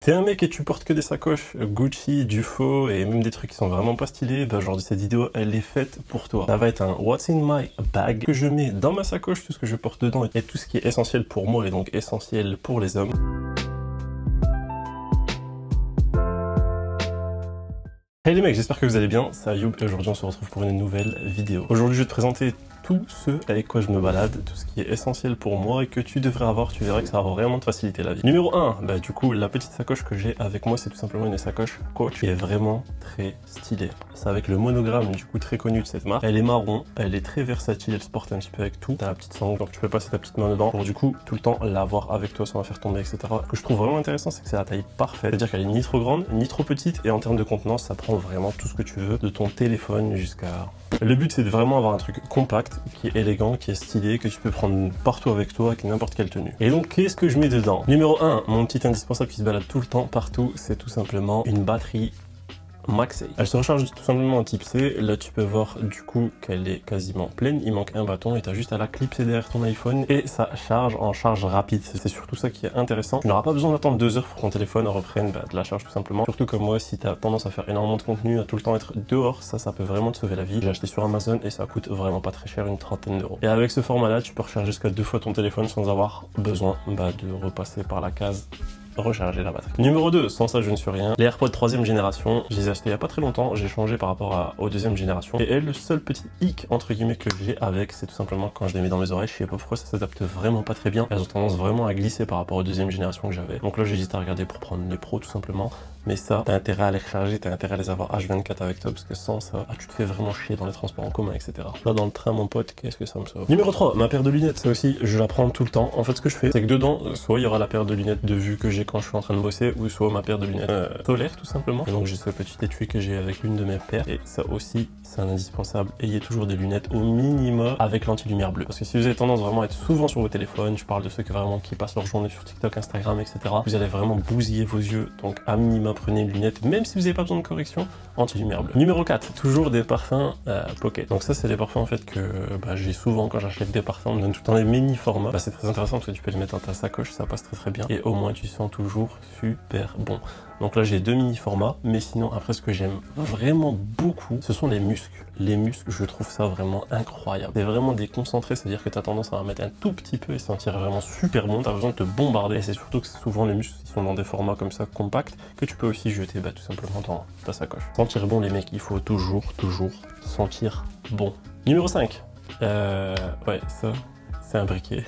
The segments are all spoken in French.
T'es un mec et tu portes que des sacoches Gucci, du faux et même des trucs qui sont vraiment pas stylés, bah genre cette vidéo elle est faite pour toi. Ça va être un What's in my bag que je mets dans ma sacoche, tout ce que je porte dedans et tout ce qui est essentiel pour moi et donc essentiel pour les hommes. Hey les mecs, j'espère que vous allez bien, c'est Ayoub et aujourd'hui on se retrouve pour une nouvelle vidéo. Aujourd'hui je vais te présenter tout ce avec quoi je me balade, tout ce qui est essentiel pour moi et que tu devrais avoir, tu verras que ça va vraiment te faciliter la vie. Numéro 1, bah du coup la petite sacoche que j'ai avec moi c'est tout simplement une sacoche Coach qui est vraiment très stylée. C'est avec le monogramme du coup très connu de cette marque. Elle est marron, elle est très versatile, elle se porte un petit peu avec tout. T'as la petite sangle donc tu peux passer ta petite main dedans pour du coup tout le temps l'avoir avec toi sans la faire tomber etc. Ce que je trouve vraiment intéressant c'est que c'est la taille parfaite, c'est-à-dire qu'elle est ni trop grande ni trop petite et en termes de contenance ça prend vraiment tout ce que tu veux de ton téléphone jusqu'à... Le but c'est de vraiment avoir un truc compact, qui est élégant, qui est stylé, que tu peux prendre partout avec toi, avec n'importe quelle tenue. Et donc qu'est-ce que je mets dedans? Numéro 1, mon petit indispensable qui se balade tout le temps, partout, c'est tout simplement une batterie MagSafe. Elle se recharge tout simplement en type C. Là tu peux voir du coup qu'elle est quasiment pleine, il manque un bâton et tu as juste à la clipser derrière ton iPhone et ça charge en charge rapide. C'est surtout ça qui est intéressant. Tu n'auras pas besoin d'attendre 2 heures pour que ton téléphone reprenne de la charge tout simplement. Surtout comme moi, si tu as tendance à faire énormément de contenu, à tout le temps être dehors, ça peut vraiment te sauver la vie. J'ai acheté sur Amazon et ça coûte vraiment pas très cher, une trentaine d'euros. Et avec ce format là, tu peux recharger jusqu'à 2 fois ton téléphone sans avoir besoin de repasser par la case recharger la batterie. Numéro 2, sans ça je ne suis rien. Les AirPods 3ème génération, je les ai achetés il y a pas très longtemps, j'ai changé par rapport aux 2ème génération. Et le seul petit hic entre guillemets que j'ai avec, c'est tout simplement quand je les mets dans mes oreilles, je sais pas pourquoi ça s'adapte vraiment pas très bien. Elles ont tendance vraiment à glisser par rapport aux 2ème génération que j'avais. Donc là j'hésite à regarder pour prendre les pros tout simplement. Mais ça, t'as intérêt à les recharger, t'as intérêt à les avoir H24 avec toi parce que sans ça, tu te fais vraiment chier dans les transports en commun, etc. Là dans le train mon pote, qu'est-ce que ça me sauve. Numéro 3, ma paire de lunettes, ça aussi je la prends tout le temps. En fait ce que je fais, c'est que dedans, soit il y aura la paire de lunettes de vue que j'ai quand je suis en train de bosser, ou soit ma paire de lunettes solaires tout simplement. Et donc j'ai ce petit étui que j'ai avec l'une de mes paires. Et ça aussi, c'est un indispensable. Ayez toujours des lunettes au minimum avec l'anti-lumière bleue. Parce que si vous avez tendance vraiment à être souvent sur vos téléphones, je parle de ceux qui passent leur journée sur TikTok, Instagram, etc. Vous allez vraiment bousiller vos yeux. Donc à minima, prenez une lunette, même si vous n'avez pas besoin de correction, anti-lumière bleue. Numéro 4, toujours des parfums Pocket. Donc ça, c'est des parfums en fait que j'ai souvent quand j'achète des parfums, on me donne tout le temps des mini formats. C'est très intéressant parce que tu peux les mettre dans ta sacoche, ça passe très très bien. Et au moins, tu sens toujours super bon. Donc là j'ai 2 mini formats, mais sinon après ce que j'aime vraiment beaucoup, ce sont les muscles. Les muscles, je trouve ça vraiment incroyable. C'est vraiment des concentrés, c'est-à-dire que tu as tendance à en mettre un tout petit peu et sentir vraiment super bon, tu as besoin de te bombarder. Et c'est surtout que souvent les muscles qui sont dans des formats comme ça compacts, que tu peux aussi jeter tout simplement dans ta sacoche. Sentir bon les mecs, il faut toujours sentir bon. Numéro 5, ouais ça, c'est un briquet.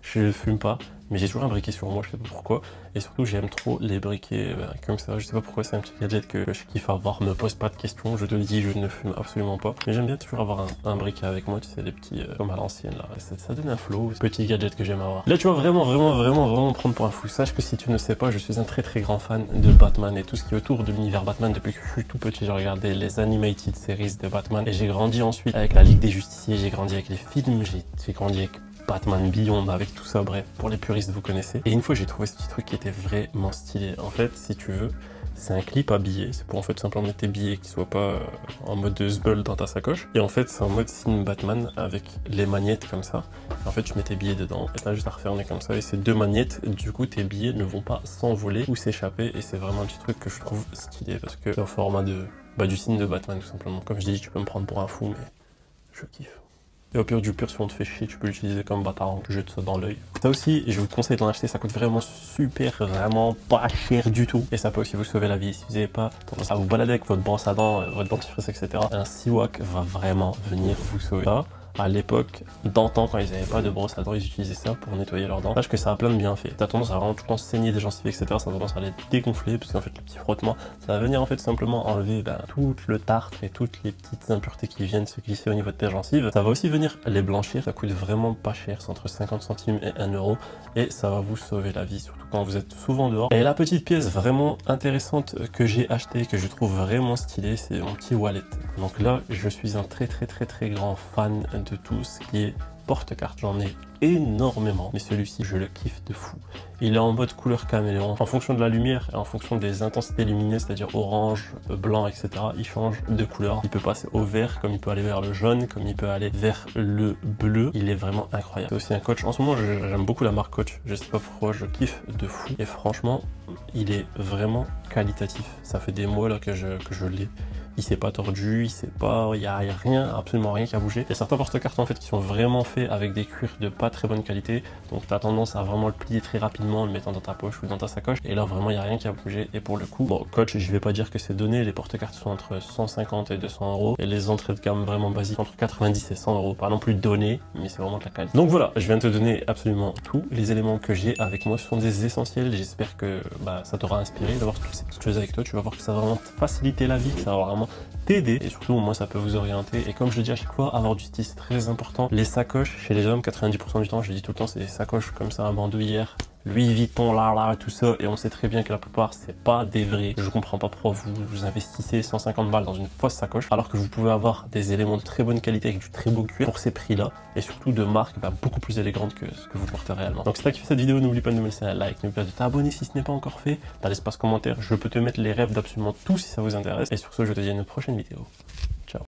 Je fume pas, mais j'ai toujours un briquet sur moi, je sais pas pourquoi. Et surtout, j'aime trop les briquets comme ça. Je sais pas pourquoi, c'est un petit gadget que je kiffe avoir. Me pose pas de questions, je te le dis, je ne fume absolument pas. Mais j'aime bien toujours avoir un briquet avec moi, tu sais, les petits comme à l'ancienne là. Ça donne un flow, petit gadget que j'aime avoir. Là, tu vas vraiment prendre pour un fou. Sache que si tu ne sais pas, je suis un très grand fan de Batman et tout ce qui est autour de l'univers Batman. Depuis que je suis tout petit, j'ai regardé les animated series de Batman et j'ai grandi ensuite avec la Ligue des Justiciers, j'ai grandi avec les films, j'ai grandi avec Batman Beyond, avec tout ça, bref, pour les puristes vous connaissez. Et une fois j'ai trouvé ce petit truc qui était vraiment stylé. En fait, si tu veux, c'est un clip à billets. C'est pour en fait simplement mettre tes billets qui soient pas en mode de zbeul dans ta sacoche. Et en fait, c'est en mode signe Batman avec les magnettes comme ça. Et en fait, tu mets tes billets dedans et t'as juste à refermer comme ça. Et ces 2 magnettes, du coup, tes billets ne vont pas s'envoler ou s'échapper. Et c'est vraiment un petit truc que je trouve stylé parce que c'est au format du signe de Batman tout simplement. Comme je dis, tu peux me prendre pour un fou, mais je kiffe. Et au pire du pire, si on te fait chier, tu peux l'utiliser comme bâtard, tu jettes ça dans l'œil. Ça aussi, je vous conseille d'en acheter, ça coûte vraiment vraiment pas cher du tout. Et ça peut aussi vous sauver la vie. Si vous n'avez pas tendance à vous balader avec votre brosse à dents, votre dentifrice, etc., un Siwak va vraiment venir vous sauver. Ça, à l'époque, d'antan, quand ils n'avaient pas de brosse à dents, ils utilisaient ça pour nettoyer leurs dents. Sache que ça a plein de bienfaits. T'as tendance à vraiment tout le temps saigner des gencives, etc. Ça a tendance à les dégonfler, parce qu'en fait, le petit frottement, ça va venir en fait simplement enlever tout le tartre et toutes les petites impuretés qui viennent se glisser au niveau de tes gencives. Ça va aussi venir les blanchir. Ça coûte vraiment pas cher, c'est entre 50 centimes et 1 euro. Et ça va vous sauver la vie, surtout quand vous êtes souvent dehors. Et la petite pièce vraiment intéressante que j'ai achetée, que je trouve vraiment stylée, c'est mon petit wallet. Donc là, je suis un très grand fan de tout ce qui est porte-cartes, j'en ai énormément, mais celui-ci je le kiffe de fou. Il est en mode couleur caméléon, en fonction de la lumière et en fonction des intensités lumineuses, c'est-à-dire orange, blanc, etc. Il change de couleur, il peut passer au vert, comme il peut aller vers le jaune, comme il peut aller vers le bleu. Il est vraiment incroyable. C'est aussi un coach, en ce moment j'aime beaucoup la marque Coach, je sais pas pourquoi, je kiffe de fou, et franchement il est vraiment qualitatif. Ça fait des mois là que je l'ai. Il s'est pas tordu, il y a rien, absolument rien qui a bougé. Il y a certains porte-cartes en fait qui sont vraiment faits avec des cuirs de pas très bonne qualité, donc tu as tendance à vraiment le plier très rapidement en le mettant dans ta poche ou dans ta sacoche, et là vraiment il y a rien qui a bougé. Et pour le coup, bon, Coach, je vais pas dire que c'est donné, les porte-cartes sont entre 150 et 200 euros, et les entrées de gamme vraiment basiques entre 90 et 100 euros, pas non plus donné, mais c'est vraiment de la qualité. Donc voilà, je viens de te donner absolument tous les éléments que j'ai avec moi, ce sont des essentiels. J'espère que ça t'aura inspiré d'avoir toutes ces petites choses avec toi. Tu vas voir que ça va vraiment te faciliter la vie, que ça va vraiment t'aider, et surtout moi ça peut vous orienter. Et comme je le dis à chaque fois, avoir du style c'est très important. Les sacoches chez les hommes, 90% du temps, je le dis tout le temps, c'est des sacoches comme ça, un bandoulière, Louis Vuitton, là, tout ça, et on sait très bien que la plupart c'est pas des vrais. Je comprends pas pourquoi vous investissez 150 balles dans une fausse sacoche alors que vous pouvez avoir des éléments de très bonne qualité avec du très beau cuir pour ces prix là, et surtout de marques beaucoup plus élégantes que ce que vous portez réellement. Donc c'est ça qui fait cette vidéo, n'oublie pas de me laisser un like, n'oublie pas de t'abonner si ce n'est pas encore fait, dans l'espace commentaire je peux te mettre les rêves d'absolument tout si ça vous intéresse, et sur ce je te dis à une prochaine vidéo. Ciao.